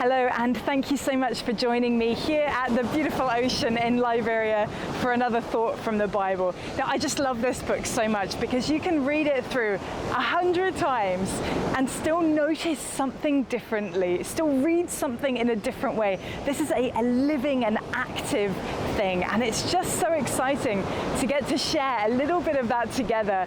Hello, and thank you so much for joining me here at the beautiful ocean in Liberia for another thought from the Bible. Now, I just love this book so much because you can read it through 100 times and still notice something differently, still read something in a different way. This is a living and active thing, and it's just so exciting to get to share a little bit of that together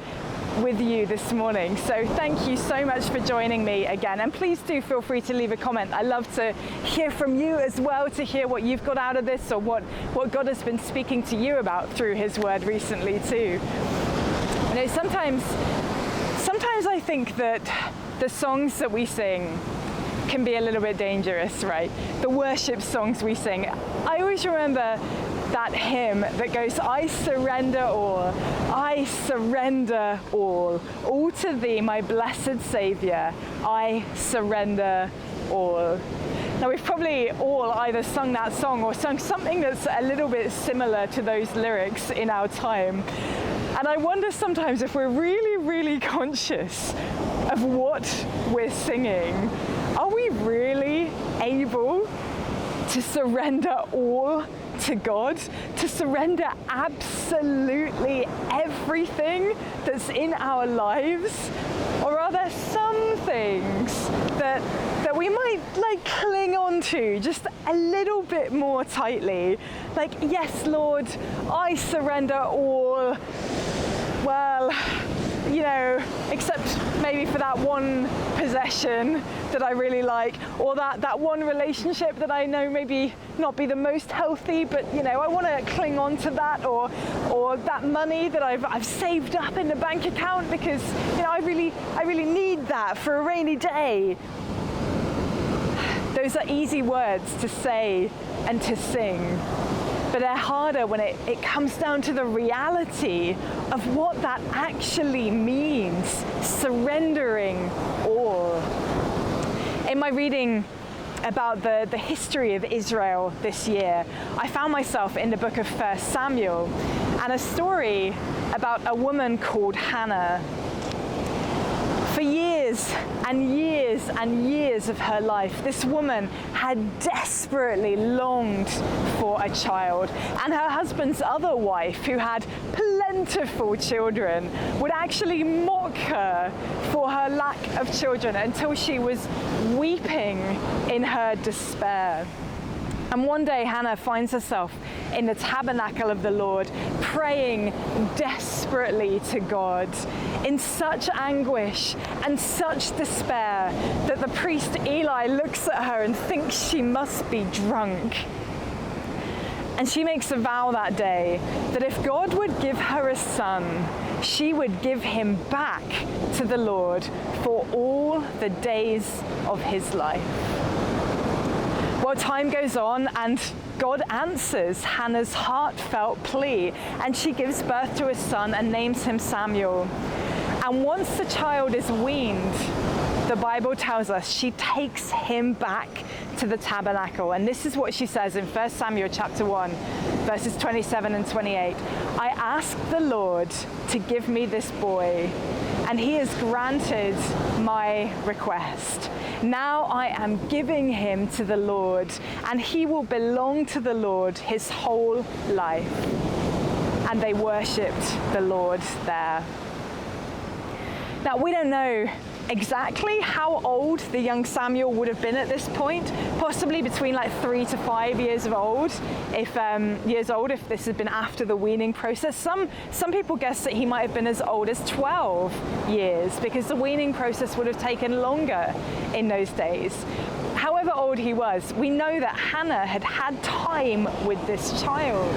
with you this morning. So thank you so much for joining me again, and please do feel free to leave a comment. I love to hear from you as well, to hear what you've got out of this or what God has been speaking to you about through his word recently too. You know, sometimes I think that the songs that we sing can be a little bit dangerous, right? The worship songs we sing. I always remember that hymn that goes, I surrender all to thee, my blessed Saviour, I surrender all. Now, we've probably all either sung that song or sung something that's a little bit similar to those lyrics in our time. And I wonder sometimes if we're really, really conscious of what we're singing. Are we really able to surrender all to God, to surrender absolutely everything that's in our lives? Or are there some things that we might cling on to just a little bit more tightly? Like, yes, Lord, I surrender all. Well, you know, except maybe for that one possession that I really like, or that one relationship that I know maybe not be the most healthy, but you know, I want to cling on to that, or that money that I've saved up in the bank account because, you know, I really need that for a rainy day. Those are easy words to say and to sing, but they're harder when it comes down to the reality of what that actually means, surrendering all. In my reading about the history of Israel this year, I found myself in the book of 1 Samuel and a story about a woman called Hannah. For years and years and years of her life, this woman had desperately longed for a child, and her husband's other wife, who had plentiful children, would actually mock her for her lack of children until she was weeping in her despair. And one day Hannah finds herself in the tabernacle of the Lord, praying desperately to God in such anguish and such despair that the priest Eli looks at her and thinks she must be drunk. And she makes a vow that day that if God would give her a son, she would give him back to the Lord for all the days of his life. Well, time goes on and God answers Hannah's heartfelt plea, and she gives birth to a son and names him Samuel. And once the child is weaned, the Bible tells us she takes him back to the tabernacle. And this is what she says in 1 Samuel chapter 1, verses 27 and 28. I asked the Lord to give me this boy, and he has granted my request. Now I am giving him to the Lord, and he will belong to the Lord his whole life. And they worshipped the Lord there. Now, we don't know exactly how old the young Samuel would have been at this point, possibly between 3 to 5 years old, if this had been after the weaning process. Some people guess that he might have been as old as 12 years because the weaning process would have taken longer in those days. However old he was, we know that Hannah had had time with this child.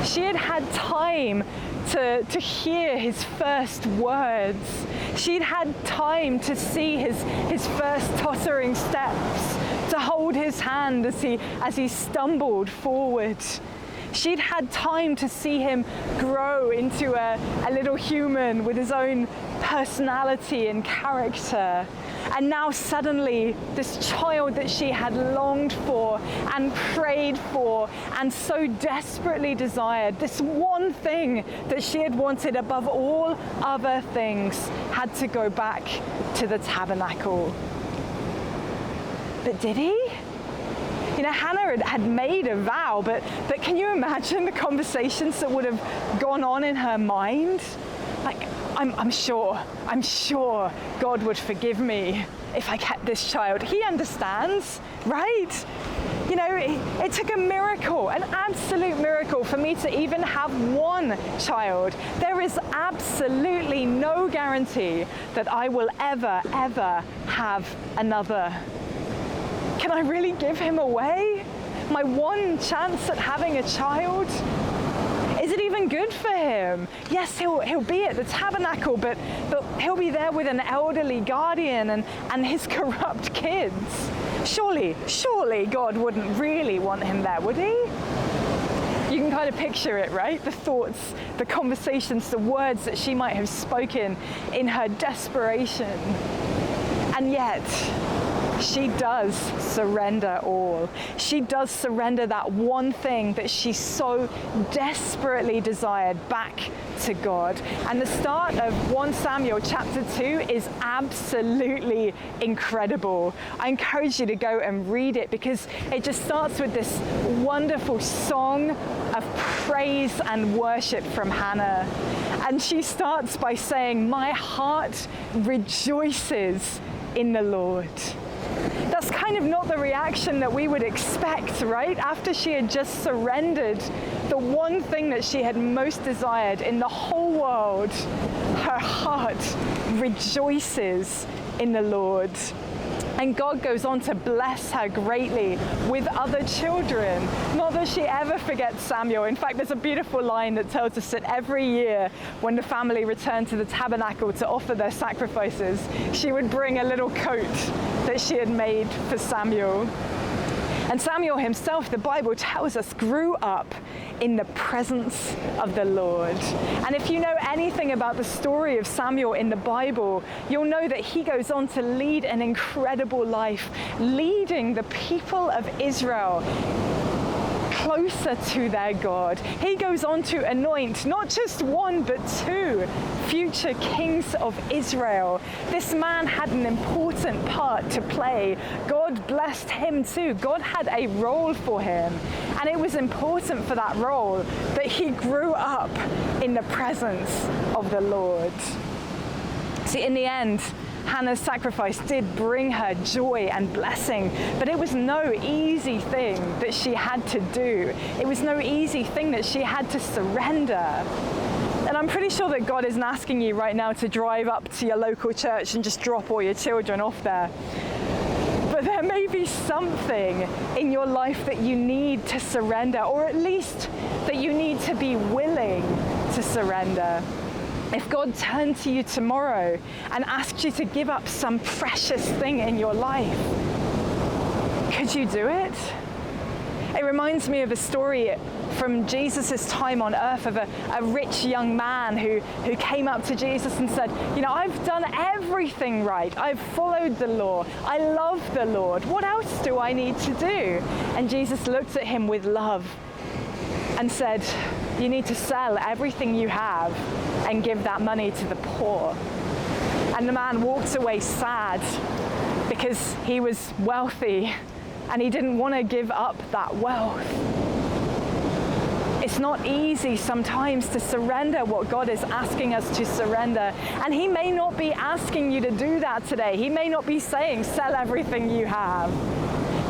She had had time to hear his first words. She'd had time to see his first tottering steps, to hold his hand as he stumbled forward. She'd had time to see him grow into a little human with his own personality and character. And now suddenly this child that she had longed for and prayed for and so desperately desired, this one thing that she had wanted above all other things, had to go back to the tabernacle. But did he? You know, Hannah had made a vow, but can you imagine the conversations that would have gone on in her mind? Like, I'm sure God would forgive me if I kept this child. He understands, right? You know, it took a miracle, an absolute miracle, for me to even have one child. There is absolutely no guarantee that I will ever have another. Can I really give him away? My one chance at having a child? Is it even good for him? Yes, he'll be at the tabernacle, but he'll be there with an elderly guardian and his corrupt kids. Surely God wouldn't really want him there, would he? You can kind of picture it, right? The thoughts, the conversations, the words that she might have spoken in her desperation. And yet, she does surrender all. She does surrender that one thing that she so desperately desired back to God. And the start of 1 Samuel chapter 2 is absolutely incredible. I encourage you to go and read it, because it just starts with this wonderful song of praise and worship from Hannah. And she starts by saying, "My heart rejoices in the Lord." That's kind of not the reaction that we would expect, right? After she had just surrendered the one thing that she had most desired in the whole world, her heart rejoices in the Lord. And God goes on to bless her greatly with other children. Not that she ever forgets Samuel. In fact, there's a beautiful line that tells us that every year when the family returned to the tabernacle to offer their sacrifices, she would bring a little coat that she had made for Samuel. And Samuel himself, the Bible tells us, grew up in the presence of the Lord. And if you know anything about the story of Samuel in the Bible, you'll know that he goes on to lead an incredible life, leading the people of Israel closer to their God. He goes on to anoint not just one, but two future kings of Israel. This man had an important part to play. God blessed him too. God had a role for him. And it was important for that role that he grew up in the presence of the Lord. See, in the end, Hannah's sacrifice did bring her joy and blessing, but it was no easy thing that she had to do. It was no easy thing that she had to surrender. And I'm pretty sure that God isn't asking you right now to drive up to your local church and just drop all your children off there. But there may be something in your life that you need to surrender, or at least that you need to be willing to surrender. If God turned to you tomorrow and asked you to give up some precious thing in your life, could you do it? It reminds me of a story from Jesus' time on earth of a rich young man who came up to Jesus and said, you know, I've done everything right. I've followed the law. I love the Lord. What else do I need to do? And Jesus looked at him with love and said, you need to sell everything you have and give that money to the poor. And the man walked away sad because he was wealthy and he didn't want to give up that wealth. It's not easy sometimes to surrender what God is asking us to surrender. And he may not be asking you to do that today. He may not be saying, sell everything you have.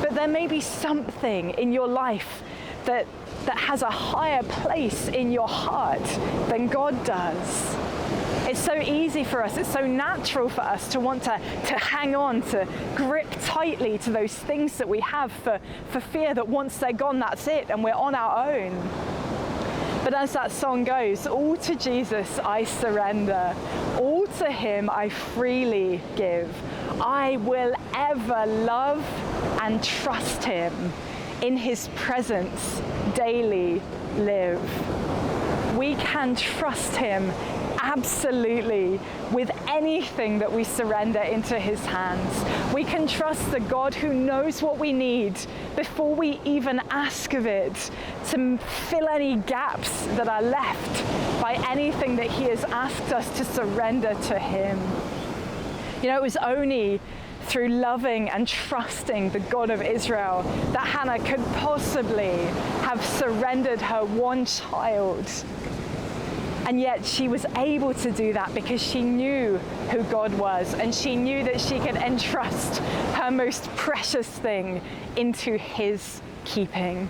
But there may be something in your life that has a higher place in your heart than God does. It's so easy for us, it's so natural for us to want to hang on, to grip tightly to those things that we have for fear that once they're gone, that's it, and we're on our own. But as that song goes, all to Jesus I surrender, all to him I freely give. I will ever love and trust him, in his presence daily live. We can trust him absolutely with anything that we surrender into his hands. We can trust the God who knows what we need before we even ask of it, to fill any gaps that are left by anything that he has asked us to surrender to him. You know, it was only through loving and trusting the God of Israel, that Hannah could possibly have surrendered her one child. And yet she was able to do that because she knew who God was, and she knew that she could entrust her most precious thing into his keeping.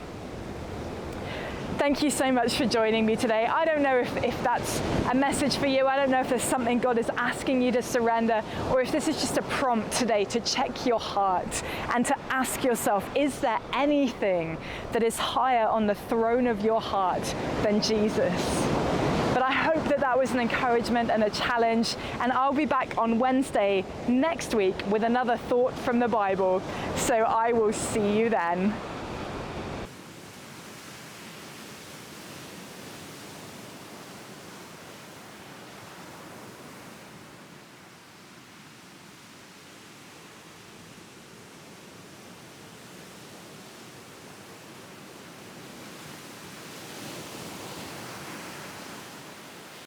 Thank you so much for joining me today. I don't know if that's a message for you. I don't know if there's something God is asking you to surrender, or if this is just a prompt today to check your heart and to ask yourself, is there anything that is higher on the throne of your heart than Jesus? But I hope that that was an encouragement and a challenge, and I'll be back on Wednesday next week with another thought from the Bible. So I will see you then.